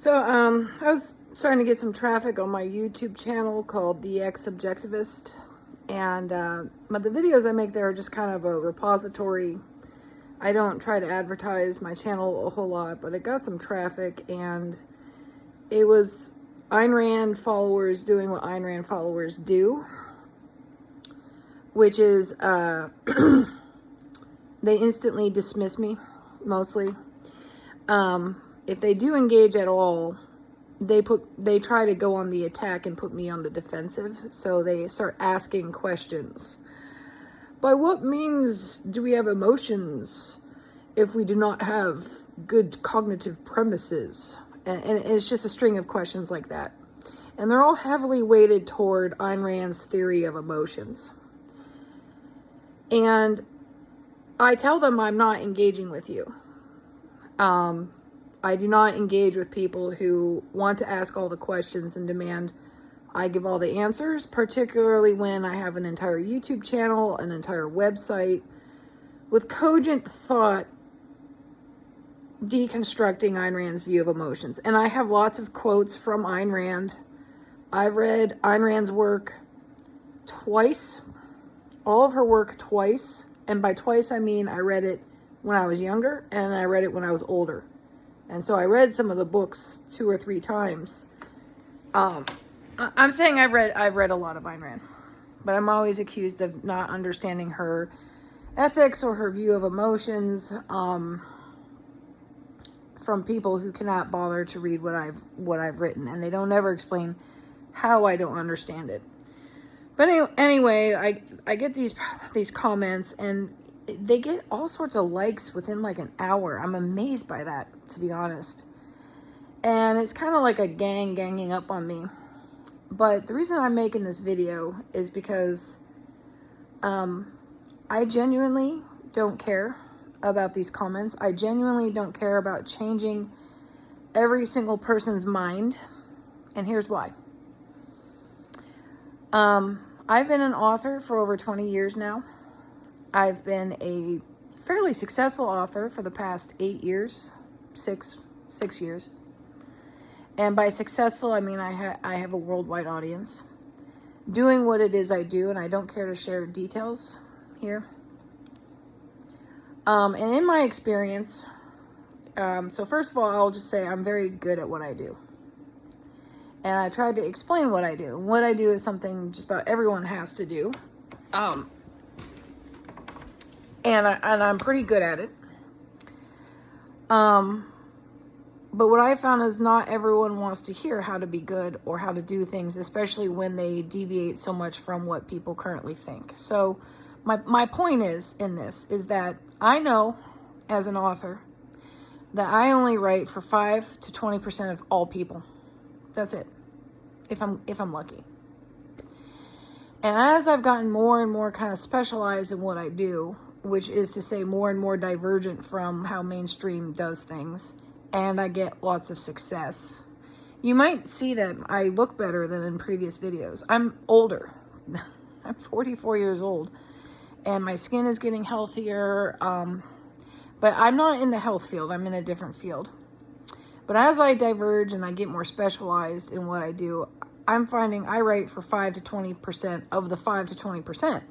I was starting to get some traffic on my YouTube channel called the Ex-Objectivist, and but the videos I make there are just kind of a repository. I don't try to advertise my channel a whole lot, but it got some traffic, and it was Ayn Rand followers doing what Ayn Rand followers do, which is they instantly dismiss me, mostly. If they do engage at all, they try to go on the attack and put me on the defensive. So they start asking questions. By what means do we have emotions if we do not have good cognitive premises? And it's just a string of questions like that. And they're all heavily weighted toward Ayn Rand's theory of emotions. And I tell them I'm not engaging with you. I do not engage with people who want to ask all the questions and demand I give all the answers, particularly when I have an entire YouTube channel, an entire website with cogent thought deconstructing Ayn Rand's view of emotions. And I have lots of quotes from Ayn Rand. I've read Ayn Rand's work twice, all of her work twice. And by twice, I mean I read it when I was younger and I read it when I was older. And so I read some of the books 2 or 3 times. I'm saying I've read a lot of Ayn Rand, but I'm always accused of not understanding her ethics or her view of emotions from people who cannot bother to read what I've written, and they don't ever explain how I don't understand it. But anyway, I get these comments, and they get all sorts of likes within like an hour. I'm amazed by that, to be honest. And it's kind of like a ganging up on me. But the reason I'm making this video is because I genuinely don't care about these comments. I genuinely don't care about changing every single person's mind. And here's why. I've been an author for over 20 years now. I've been a fairly successful author for the past 8 years, six years. And by successful, I mean I have a worldwide audience doing what it is I do, and I don't care to share details here. And in my experience, so first of all, I'll just say I'm very good at what I do. And I tried to explain what I do. What I do is something just about everyone has to do. And I'm pretty good at it. But what I found is not everyone wants to hear how to be good or how to do things, especially when they deviate so much from what people currently think. So my point is is that I know as an author that I only write for 5 to 20% of all people. That's it. If I'm lucky. And as I've gotten more and more kind of specialized in what I do, which is to say more and more divergent from how mainstream does things, and I get lots of success, you might see that I look better than in previous videos. I'm older. I'm 44 years old, and my skin is getting healthier, but I'm not in the health field. I'm in a different field. But as I diverge and I get more specialized in what I do, I'm finding I write for 5 to 20% of the 5 to 20%.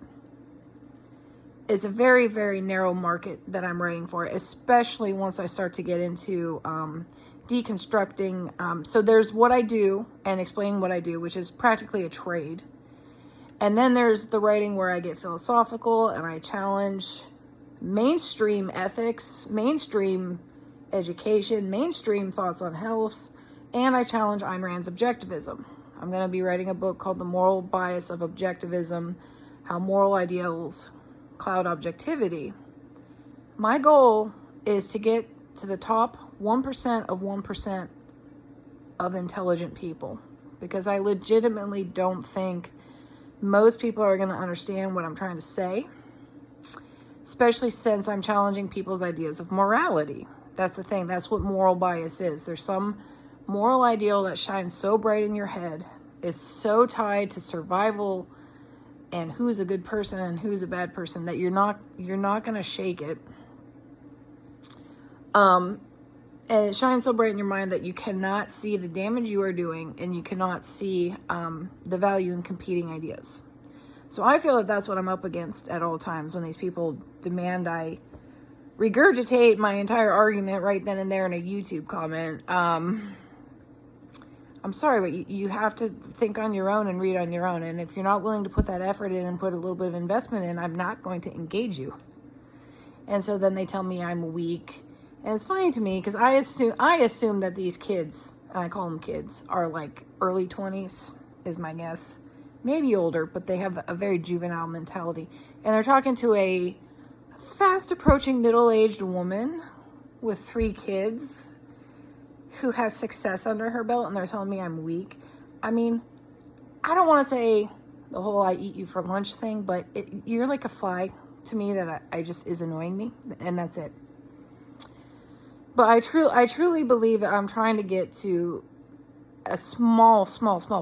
It's a very, very narrow market that I'm writing for, especially once I start to get into deconstructing. So there's what I do and explaining what I do, which is practically a trade. And then there's the writing where I get philosophical and I challenge mainstream ethics, mainstream education, mainstream thoughts on health, and I challenge Ayn Rand's objectivism. I'm going to be writing a book called The Moral Bias of Objectivism, How Moral Ideals Cloud Objectivity. My goal is to get to the top 1% of 1% of intelligent people, because I legitimately don't think most people are going to understand what I'm trying to say, especially since I'm challenging people's ideas of morality. That's the thing. That's what moral bias is. There's some moral ideal that shines so bright in your head. It's so tied to survival and who's a good person and who's a bad person that you're not going to shake it. And it shines so bright in your mind that you cannot see the damage you are doing, and you cannot see the value in competing ideas. So I feel that that's what I'm up against at all times when these people demand I regurgitate my entire argument right then and there in a YouTube comment. I'm sorry, but you have to think on your own and read on your own. And if you're not willing to put that effort in and put a little bit of investment in, I'm not going to engage you. And so then they tell me I'm weak. And it's funny to me because I assume that these kids, and I call them kids, are like early 20s is my guess. Maybe older, but they have a very juvenile mentality. And they're talking to a fast approaching middle-aged woman with 3 kids who has success under her belt, and they're telling me I'm weak. I mean, I don't want to say the whole I eat you for lunch thing, but you're like a fly to me that I just is annoying me, and that's it. But I truly believe that I'm trying to get to a small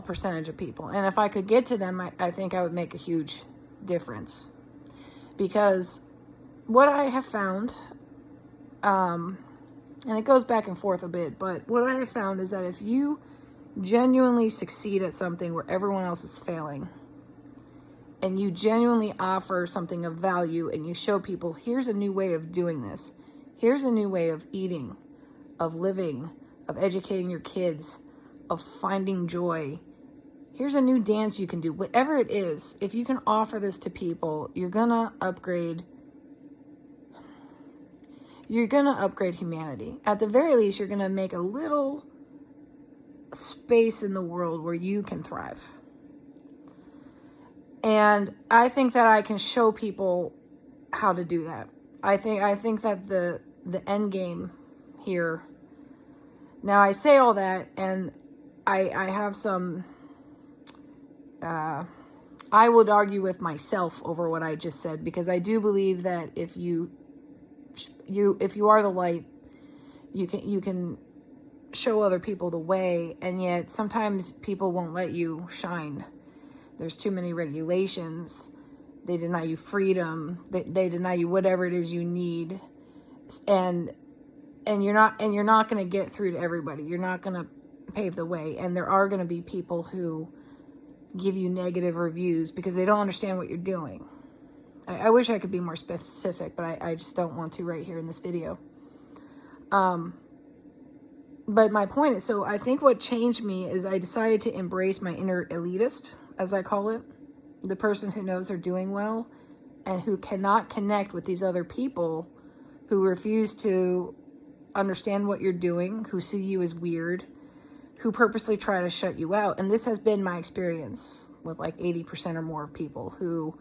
percentage of people. And if I could get to them, I think I would make a huge difference. Because what I have found, and it goes back and forth a bit, but what I have found is that if you genuinely succeed at something where everyone else is failing, and you genuinely offer something of value, and you show people, here's a new way of doing this. Here's a new way of eating, of living, of educating your kids, of finding joy. Here's a new dance you can do. Whatever it is, if you can offer this to people, you're gonna upgrade. You're gonna upgrade humanity. At the very least, you're gonna make a little space in the world where you can thrive. And I think that I can show people how to do that. I think that the end game here. Now I say all that, and I have some. I would argue with myself over what I just said, because I do believe that if you are the light, you can show other people the way, and yet sometimes people won't let you shine. There's too many regulations. They deny you freedom. They deny you whatever it is you need, and you're not going to get through to everybody. You're not going to pave the way, and there are going to be people who give you negative reviews because they don't understand what you're doing. I wish I could be more specific, but I just don't want to right here in this video. But my point is, so I think what changed me is I decided to embrace my inner elitist, as I call it. The person who knows they're doing well and who cannot connect with these other people who refuse to understand what you're doing, who see you as weird, who purposely try to shut you out. And this has been my experience with like 80% or more of people who,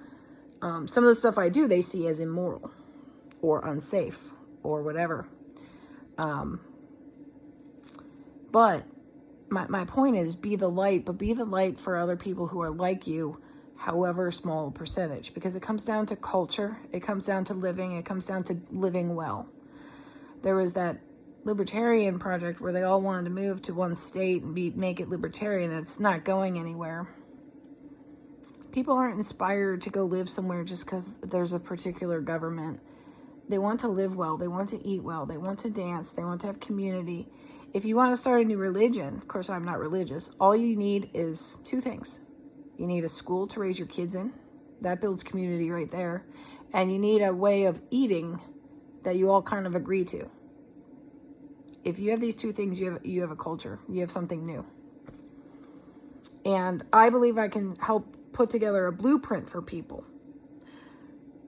some of the stuff I do, they see as immoral or unsafe or whatever. But my point is, be the light, but be the light for other people who are like you, however small a percentage, because it comes down to culture. It comes down to living. It comes down to living well. There was that libertarian project where they all wanted to move to one state and make it libertarian, and it's not going anywhere. People aren't inspired to go live somewhere just because there's a particular government. They want to live well. They want to eat well. They want to dance. They want to have community. If you want to start a new religion, of course I'm not religious, all you need is 2 things. You need a school to raise your kids in. That builds community right there. And you need a way of eating that you all kind of agree to. If you have these 2 things, you have a culture. You have something new. And I believe I can help put together a blueprint for people,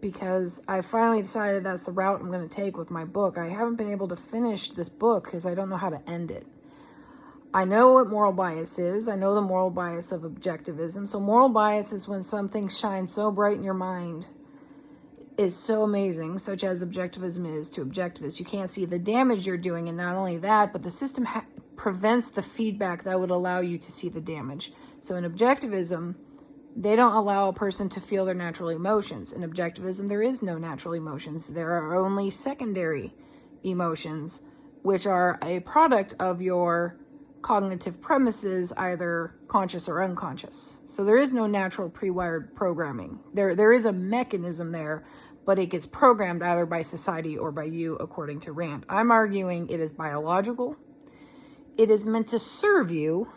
because I finally decided that's the route I'm going to take with my book. I haven't been able to finish this book because I don't know how to end it. I know what moral bias is. I know the moral bias of objectivism. So moral bias is when something shines so bright in your mind, is so amazing, such as objectivism is to objectivists. You can't see the damage you're doing, and not only that, but the system prevents the feedback that would allow you to see the damage. So in objectivism, they don't allow a person to feel their natural emotions. In objectivism, there is no natural emotions. There are only secondary emotions, which are a product of your cognitive premises, either conscious or unconscious. So there is no natural pre-wired programming. There is a mechanism there, but it gets programmed either by society or by you, according to Rand. I'm arguing it is biological. It is meant to serve you.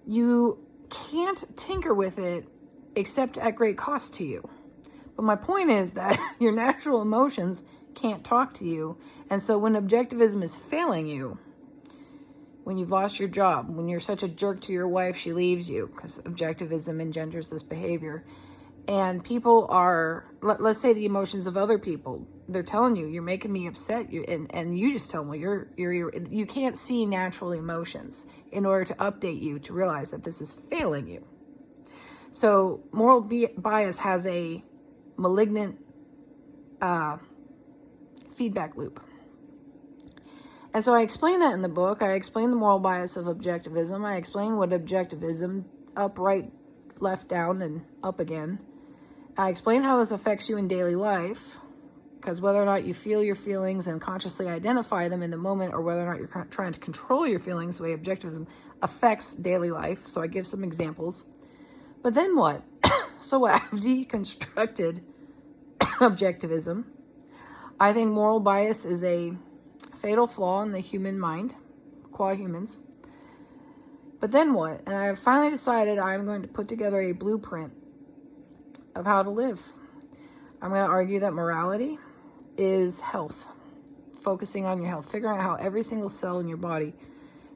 You can't tinker with it except at great cost to you. But my point is that your natural emotions can't talk to you. And so when objectivism is failing you, when you've lost your job, when you're such a jerk to your wife, she leaves you, because objectivism engenders this behavior. And people are, let's say the emotions of other people, they're telling you, you're making me upset, and you just tell them, well, you can't see natural emotions in order to update you to realize that this is failing you. So moral bias has a malignant feedback loop. And so I explain that in the book. I explain the moral bias of objectivism. I explain what objectivism, up, right, left, down, and up again. I explain how this affects you in daily life, because whether or not you feel your feelings and consciously identify them in the moment, or whether or not you're trying to control your feelings, the way objectivism affects daily life. So I give some examples. But then what? So what? I've deconstructed objectivism. I think moral bias is a fatal flaw in the human mind, qua humans. But then what? And I have finally decided I'm going to put together a blueprint of how to live. I'm going to argue that morality is health, focusing on your health, figuring out how every single cell in your body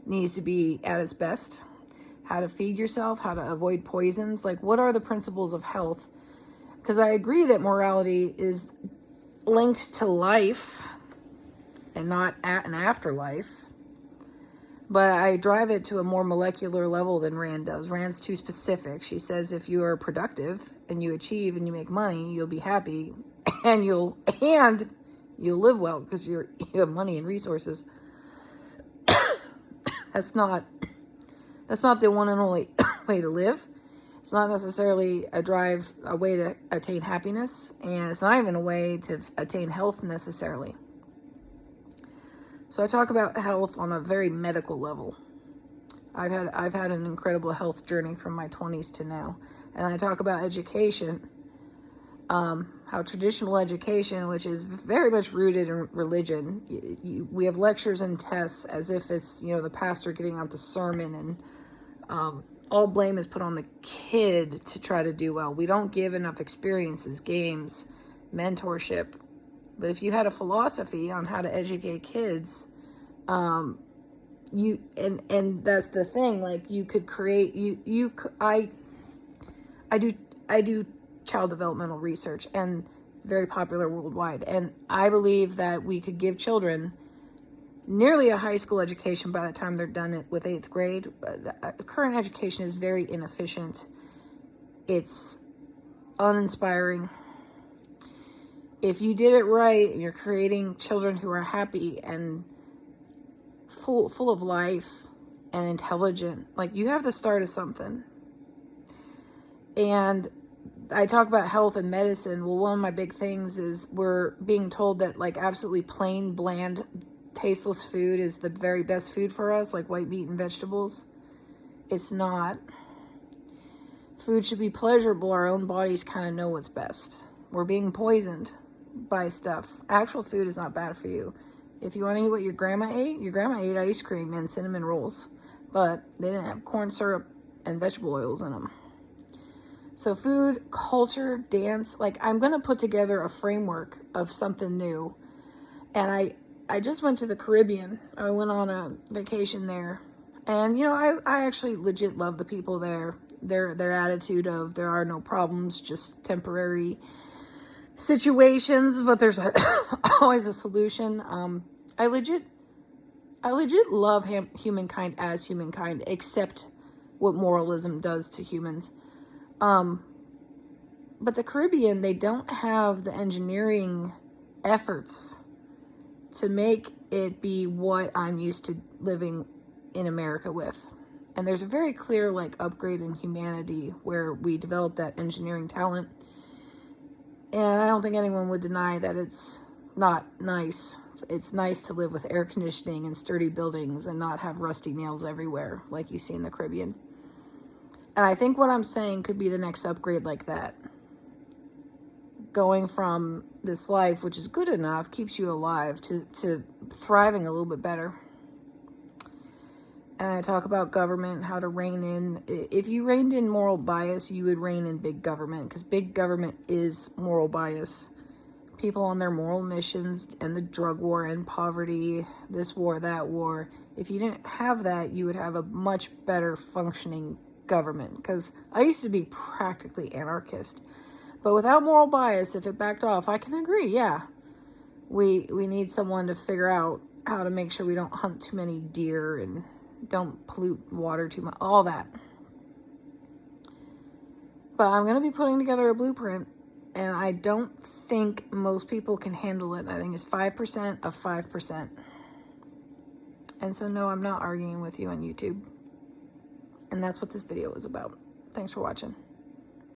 needs to be at its best, how to feed yourself, how to avoid poisons, like what are the principles of health? Because I agree that morality is linked to life and not at an afterlife, but I drive it to a more molecular level than Rand does. Rand's too specific. She says if you are productive and you achieve and you make money, you'll be happy and you'll live well because you have money and resources. That's not the one and only way to live. It's not necessarily a way to attain happiness, and it's not even a way to attain health necessarily. So I talk about health on a very medical level. I've had an incredible health journey from my 20s to now. And I talk about education, how traditional education, which is very much rooted in religion, we have lectures and tests as if it's, the pastor giving out the sermon, and all blame is put on the kid to try to do well. We don't give enough experiences, games, mentorship. But if you had a philosophy on how to educate kids, and that's the thing, like you could create, I do child developmental research, and it's very popular worldwide. And I believe that we could give children nearly a high school education by the time they're done with 8th grade. The current education is very inefficient. It's uninspiring. If you did it right and you're creating children who are happy and full of life and intelligent, like you have the start of something. And I talk about health and medicine. Well, one of my big things is we're being told that like absolutely plain, bland, tasteless food is the very best food for us, like white meat and vegetables. It's not. Food should be pleasurable. Our own bodies kind of know what's best. We're being poisoned by stuff. Actual food is not bad for you. If you want to eat what your grandma ate ice cream and cinnamon rolls, but they didn't have corn syrup and vegetable oils in them. So food, culture, dance, like I'm going to put together a framework of something new. And I just went to the Caribbean. I went on a vacation there. And, I actually legit love the people there. Their attitude of there are no problems, just temporary situations, but there's always a solution. I legit love humankind as humankind, except what moralism does to humans. But the Caribbean, they don't have the engineering efforts to make it be what I'm used to living in America with. And there's a very clear upgrade in humanity where we develop that engineering talent. And I don't think anyone would deny that it's not nice. It's nice to live with air conditioning and sturdy buildings and not have rusty nails everywhere like you see in the Caribbean. And I think what I'm saying could be the next upgrade like that. going from this life, which is good enough, keeps you alive, to thriving a little bit better. And I talk about government, how to rein in. If you reined in moral bias, you would rein in big government, because big government is moral bias. People on their moral missions, and the drug war and poverty, this war, that war. If you didn't have that, you would have a much better functioning government. Because I used to be practically anarchist. But without moral bias, if it backed off, I can agree, yeah. We need someone to figure out how to make sure we don't hunt too many deer and don't pollute water too much, all that. But I'm going to be putting together a blueprint, and I don't think most people can handle it. I think it's 5% of 5%. And so, no, I'm not arguing with you on YouTube. And that's what this video is about. Thanks for watching.